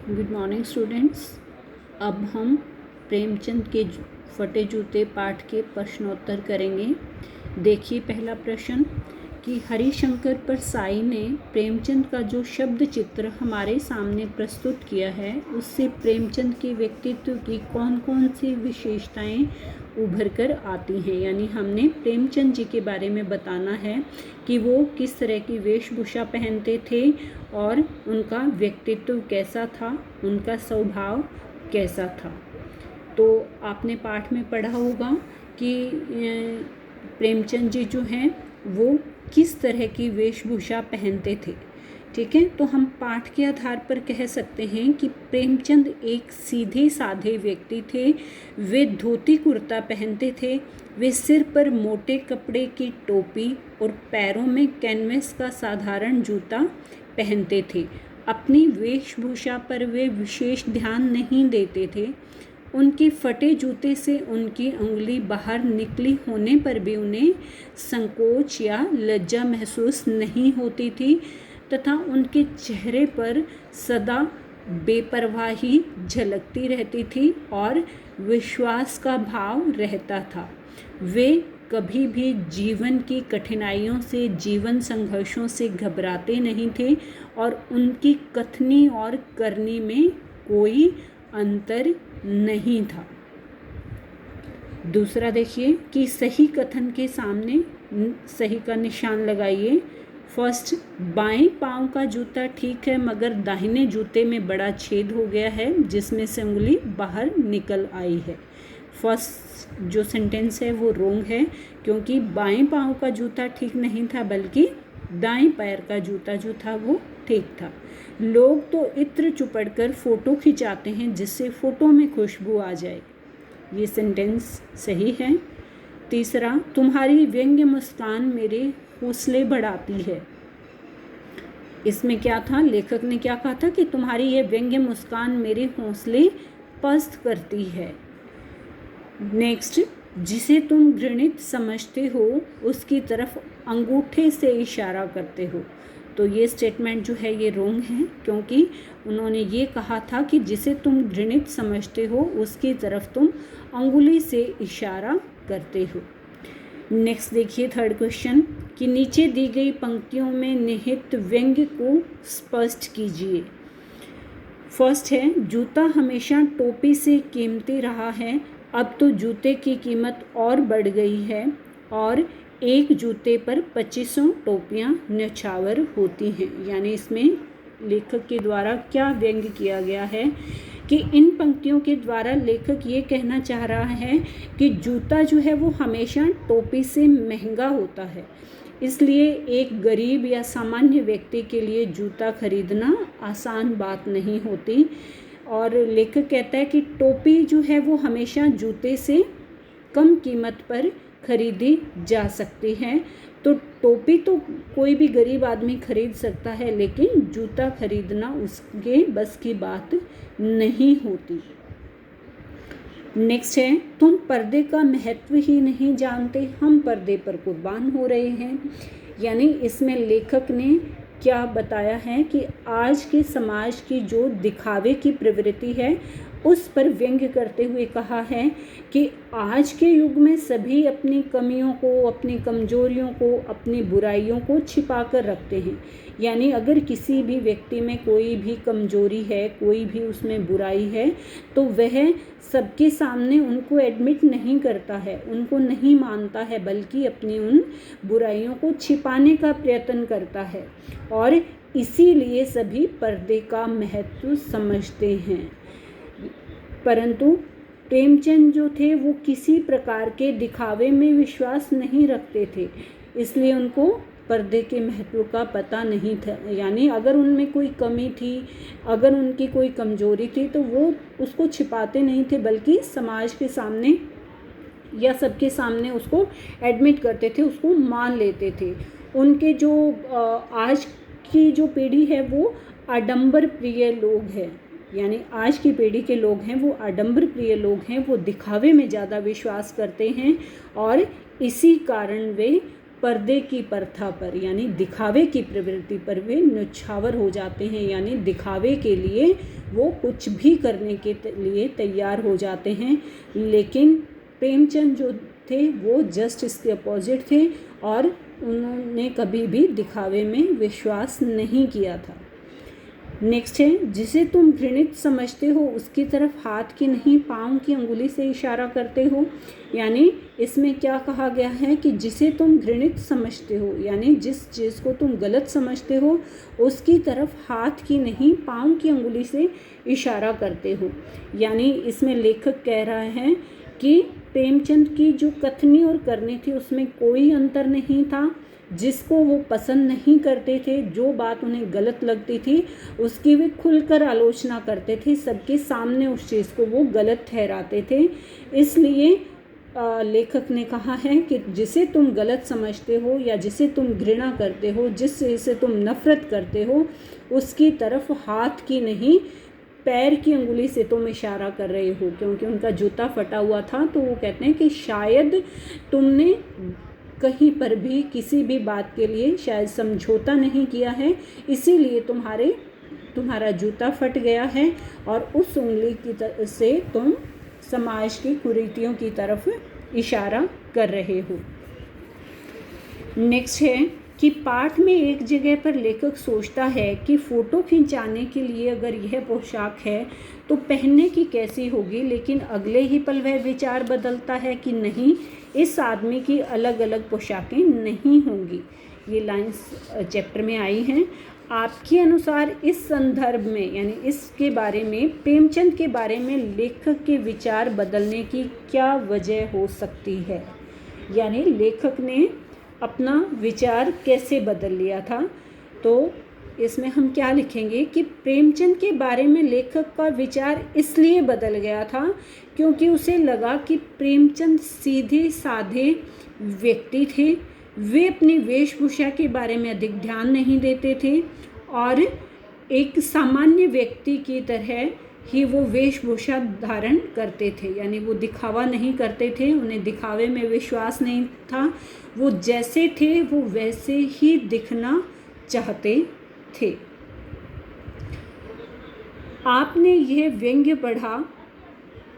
Good morning students. अब हम प्रेमचंद के फटे जूते पाठ के प्रश्नोत्तर करेंगे। देखिए पहला प्रश्न कि हरिशंकर परसाई ने प्रेमचंद का जो शब्द चित्र हमारे सामने प्रस्तुत किया है उससे प्रेमचंद के व्यक्तित्व की कौन कौन सी विशेषताएं उभर कर आती हैं। यानी हमने प्रेमचंद जी के बारे में बताना है कि वो किस तरह की वेशभूषा पहनते थे और उनका व्यक्तित्व कैसा था, उनका स्वभाव कैसा था। तो आपने पाठ में पढ़ा होगा कि प्रेमचंद जी जो हैं वो किस तरह की वेशभूषा पहनते थे। ठीक है, तो हम पाठ के आधार पर कह सकते हैं कि प्रेमचंद एक सीधे साधे व्यक्ति थे। वे धोती कुर्ता पहनते थे। वे सिर पर मोटे कपड़े की टोपी और पैरों में कैनवस का साधारण जूता पहनते थे। अपनी वेशभूषा पर वे विशेष ध्यान नहीं देते थे। उनके फटे जूते से उनकी उंगली बाहर निकली होने पर भी उन्हें संकोच या लज्जा महसूस नहीं होती थी तथा उनके चेहरे पर सदा बेपरवाही झलकती रहती थी और विश्वास का भाव रहता था। वे कभी भी जीवन की कठिनाइयों से, जीवन संघर्षों से घबराते नहीं थे और उनकी कथनी और करनी में कोई अंतर नहीं था। दूसरा देखिए कि सही कथन के सामने सही का निशान लगाइए। फर्स्ट, बाएं पांव का जूता ठीक है मगर दाहिने जूते में बड़ा छेद हो गया है जिसमें से उंगली बाहर निकल आई है। फर्स्ट जो सेंटेंस है वो रॉन्ग है क्योंकि बाएं पांव का जूता ठीक नहीं था बल्कि दाएं पैर का जूता जो था वो ठीक था। लोग तो इत्र चुपड़कर फ़ोटो खिंचाते हैं जिससे फ़ोटो में खुशबू आ जाए। ये सेंटेंस सही है। तीसरा, तुम्हारी व्यंग्य मुस्कान मेरे हौसले बढ़ाती है। इसमें क्या था, लेखक ने क्या कहा था कि तुम्हारी ये व्यंग्य मुस्कान मेरे हौसले पस्त करती है। नेक्स्ट, जिसे तुम घृणित समझते हो उसकी तरफ अंगूठे से इशारा करते हो। तो ये स्टेटमेंट जो है ये रॉन्ग है क्योंकि उन्होंने ये कहा था कि जिसे तुम घृणित समझते हो उसकी तरफ तुम अंगुली से इशारा करते हो। नेक्स्ट देखिए थर्ड क्वेश्चन कि नीचे दी गई पंक्तियों में निहित व्यंग्य को स्पष्ट कीजिए। फर्स्ट है, जूता हमेशा टोपी से कीमती रहा है, अब तो जूते की कीमत और बढ़ गई है और एक जूते पर 2500 टोपियां न्यौछावर होती हैं। यानी इसमें लेखक के द्वारा क्या व्यंग्य किया गया है कि इन पंक्तियों के द्वारा लेखक ये कहना चाह रहा है कि जूता जो है वो हमेशा टोपी से महंगा होता है, इसलिए एक गरीब या सामान्य व्यक्ति के लिए जूता खरीदना आसान बात नहीं होती। और लेखक कहता है कि टोपी जो है वो हमेशा जूते से कम कीमत पर खरीदी जा सकती है। तो टोपी तो कोई भी गरीब आदमी खरीद सकता है लेकिन जूता खरीदना उसके बस की बात नहीं होती। नेक्स्ट है, तुम पर्दे का महत्व ही नहीं जानते, हम पर्दे पर कुर्बान हो रहे हैं। यानी इसमें लेखक ने क्या बताया है कि आज के समाज की जो दिखावे की प्रवृत्ति है उस पर व्यंग्य करते हुए कहा है कि आज के युग में सभी अपनी कमियों को, अपनी कमजोरियों को, अपनी बुराइयों को छिपा कर रखते हैं। यानी अगर किसी भी व्यक्ति में कोई भी कमजोरी है, कोई भी उसमें बुराई है तो वह सबके सामने उनको एडमिट नहीं करता है, उनको नहीं मानता है बल्कि अपनी उन बुराइयों को छिपाने का प्रयत्न करता है और इसीलिए सभी पर्दे का महत्व समझते हैं। परंतु प्रेमचंद जो थे वो किसी प्रकार के दिखावे में विश्वास नहीं रखते थे, इसलिए उनको पर्दे के महत्व का पता नहीं था। यानी अगर उनमें कोई कमी थी, अगर उनकी कोई कमजोरी थी तो वो उसको छिपाते नहीं थे बल्कि समाज के सामने या सबके सामने उसको एडमिट करते थे, उसको मान लेते थे। उनके जो आज की जो पीढ़ी है वो आडंबर प्रिय लोग हैं। यानी आज की पीढ़ी के लोग हैं वो आडंबर प्रिय लोग हैं, वो दिखावे में ज़्यादा विश्वास करते हैं और इसी कारण वे पर्दे की प्रथा पर यानी दिखावे की प्रवृत्ति पर वे न्यौछावर हो जाते हैं, यानी दिखावे के लिए वो कुछ भी करने के लिए तैयार हो जाते हैं। लेकिन प्रेमचंद जो थे वो जस्ट इसके अपोजिट थे और उन्होंने कभी भी दिखावे में विश्वास नहीं किया था। नेक्स्ट है, जिसे तुम घृणित समझते हो उसकी तरफ हाथ की नहीं पाँव की अंगुली से इशारा करते हो। यानी इसमें क्या कहा गया है कि जिसे तुम घृणित समझते हो यानी जिस चीज़ को तुम गलत समझते हो उसकी तरफ हाथ की नहीं पाँव की अंगुली से इशारा करते हो। यानी इसमें लेखक कह रहा है कि प्रेमचंद की जो कथनी और करनी थी उसमें कोई अंतर नहीं था। जिसको वो पसंद नहीं करते थे, जो बात उन्हें गलत लगती थी उसकी वे खुलकर आलोचना करते थे, सबके सामने उस चीज़ को वो गलत ठहराते थे। इसलिए लेखक ने कहा है कि जिसे तुम गलत समझते हो या जिसे तुम घृणा करते हो, जिससे तुम नफ़रत करते हो उसकी तरफ हाथ की नहीं पैर की अंगुली से तुम इशारा कर रहे हो। क्योंकि उनका जूता फटा हुआ था तो वो कहते हैं कि शायद तुमने कहीं पर भी किसी भी बात के लिए शायद समझौता नहीं किया है, इसीलिए तुम्हारा जूता फट गया है और उस उंगली से तुम समाज की कुरीतियों की तरफ इशारा कर रहे हो। नेक्स्ट है कि पाठ में एक जगह पर लेखक सोचता है कि फ़ोटो खिंचाने के लिए अगर यह पोशाक है तो पहनने की कैसी होगी, लेकिन अगले ही पल वह विचार बदलता है कि नहीं, इस आदमी की अलग अलग पोशाकें नहीं होंगी। ये लाइंस चैप्टर में आई हैं। आपके अनुसार इस संदर्भ में यानी इसके बारे में प्रेमचंद के बारे में लेखक के विचार बदलने की क्या वजह हो सकती है, यानी लेखक ने अपना विचार कैसे बदल लिया था। तो इसमें हम क्या लिखेंगे कि प्रेमचंद के बारे में लेखक का विचार इसलिए बदल गया था क्योंकि उसे लगा कि प्रेमचंद सीधे साधे व्यक्ति थे, वे अपनी वेशभूषा के बारे में अधिक ध्यान नहीं देते थे और एक सामान्य व्यक्ति की तरह ही वो वेशभूषा धारण करते थे, यानी वो दिखावा नहीं करते थे, उन्हें दिखावे में विश्वास नहीं था, वो जैसे थे वो वैसे ही दिखना चाहते थे। आपने यह व्यंग्य पढ़ा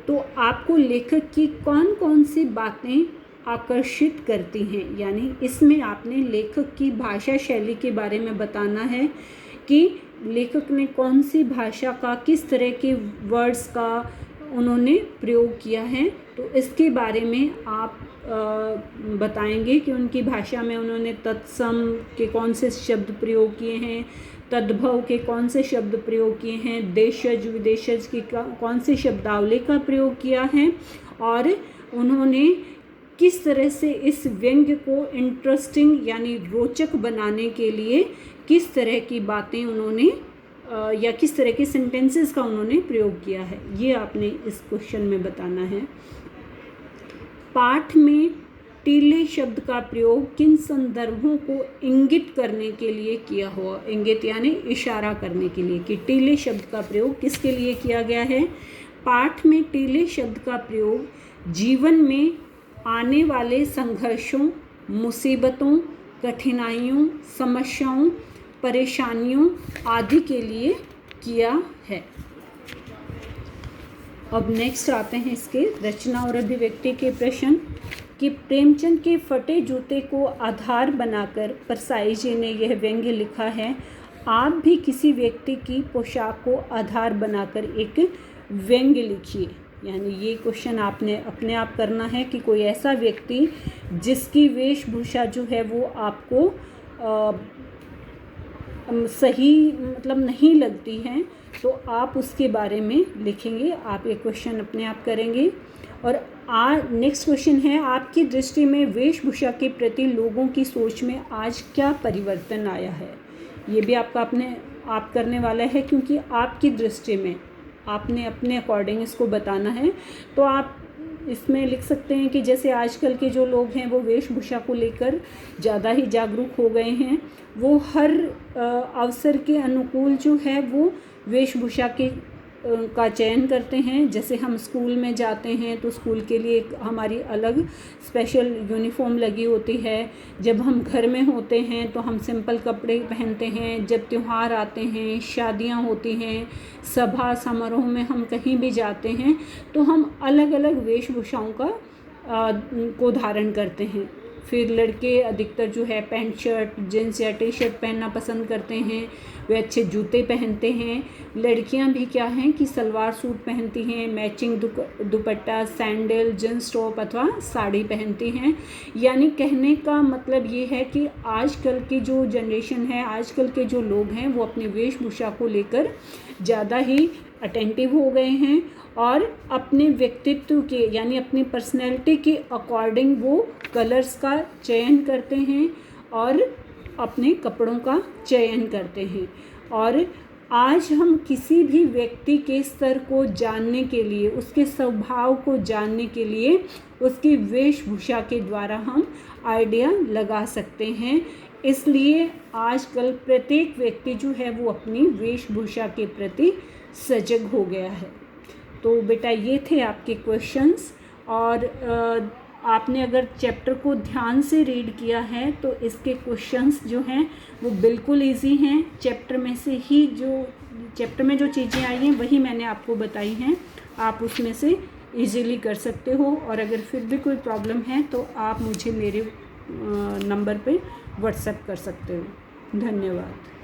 तो आपको लेखक की कौन कौन सी बातें आकर्षित करती हैं, यानी इसमें आपने लेखक की भाषा शैली के बारे में बताना है कि लेखक ने कौन सी भाषा का, किस तरह के वर्ड्स का उन्होंने प्रयोग किया है। तो इसके बारे में आप बताएंगे कि उनकी भाषा में उन्होंने तत्सम के कौन से शब्द प्रयोग किए हैं, तद्भव के कौन से शब्द प्रयोग किए हैं, देशज विदेशज की कौन से शब्दावली का प्रयोग किया है और उन्होंने किस तरह से इस व्यंग्य को इंटरेस्टिंग यानी रोचक बनाने के लिए किस तरह की बातें उन्होंने या किस तरह के सेंटेंसेस का उन्होंने प्रयोग किया है, ये आपने इस क्वेश्चन में बताना है। पाठ में टीले शब्द का प्रयोग किन संदर्भों को इंगित करने के लिए किया हुआ, इंगित यानी इशारा करने के लिए, कि टीले शब्द का प्रयोग किसके लिए किया गया है। पाठ में टीले शब्द का प्रयोग जीवन में आने वाले संघर्षों, मुसीबतों, कठिनाइयों, समस्याओं, परेशानियों आदि के लिए किया है। अब नेक्स्ट आते हैं इसके रचना और अभिव्यक्ति के प्रश्न कि प्रेमचंद के फटे जूते को आधार बनाकर परसाई जी ने यह व्यंग्य लिखा है। आप भी किसी व्यक्ति की पोशाक को आधार बनाकर एक व्यंग्य लिखिए, यानी ये क्वेश्चन आपने अपने आप करना है कि कोई ऐसा व्यक्ति जिसकी वेशभूषा जो है वो आपको सही मतलब नहीं लगती हैं, तो आप उसके बारे में लिखेंगे। आप ये क्वेश्चन अपने आप करेंगे। और नेक्स्ट क्वेश्चन है, आपकी दृष्टि में वेशभूषा के प्रति लोगों की सोच में आज क्या परिवर्तन आया है। ये भी आपका आप करने वाला है, क्योंकि आपकी दृष्टि में आपने अपने अकॉर्डिंग इसको बताना है। तो आप इसमें लिख सकते हैं कि जैसे आजकल के जो लोग हैं वो वेशभूषा को लेकर ज़्यादा ही जागरूक हो गए हैं, वो हर अवसर के अनुकूल जो है वो वेशभूषा के का चयन करते हैं। जैसे हम स्कूल में जाते हैं तो स्कूल के लिए एक हमारी अलग स्पेशल यूनिफॉर्म लगी होती है। जब हम घर में होते हैं तो हम सिंपल कपड़े पहनते हैं। जब त्यौहार आते हैं, शादियां होती हैं, सभा समारोह में हम कहीं भी जाते हैं तो हम अलग अलग वेशभूषाओं को धारण करते हैं। फिर लड़के अधिकतर जो है पैंट शर्ट, जींस या टी शर्ट पहनना पसंद करते हैं, वे अच्छे जूते पहनते हैं। लड़कियां भी क्या हैं कि सलवार सूट पहनती हैं, मैचिंग दुपट्टा, सैंडल, जींस टॉप अथवा साड़ी पहनती हैं। यानी कहने का मतलब ये है कि आजकल की जो जनरेशन है, आजकल के जो लोग हैं, वो अपनी वेशभूषा को लेकर ज़्यादा ही अटेंटिव हो गए हैं और अपने व्यक्तित्व के यानी अपनी पर्सनैलिटी के अकॉर्डिंग वो कलर्स का चयन करते हैं और अपने कपड़ों का चयन करते हैं। और आज हम किसी भी व्यक्ति के स्तर को जानने के लिए, उसके स्वभाव को जानने के लिए उसकी वेशभूषा के द्वारा हम आइडिया लगा सकते हैं। इसलिए आजकल प्रत्येक व्यक्ति जो है वो अपनी वेशभूषा के प्रति सजग हो गया है। तो बेटा ये थे आपके क्वेश्चंस, और आपने अगर चैप्टर को ध्यान से रीड किया है तो इसके क्वेश्चंस जो हैं वो बिल्कुल इजी हैं। चैप्टर में जो चीज़ें आई हैं वही मैंने आपको बताई हैं, आप उसमें से इजीली कर सकते हो। और अगर फिर भी कोई प्रॉब्लम है तो आप मुझे मेरे नंबर पे व्हाट्सएप कर सकते हो। धन्यवाद।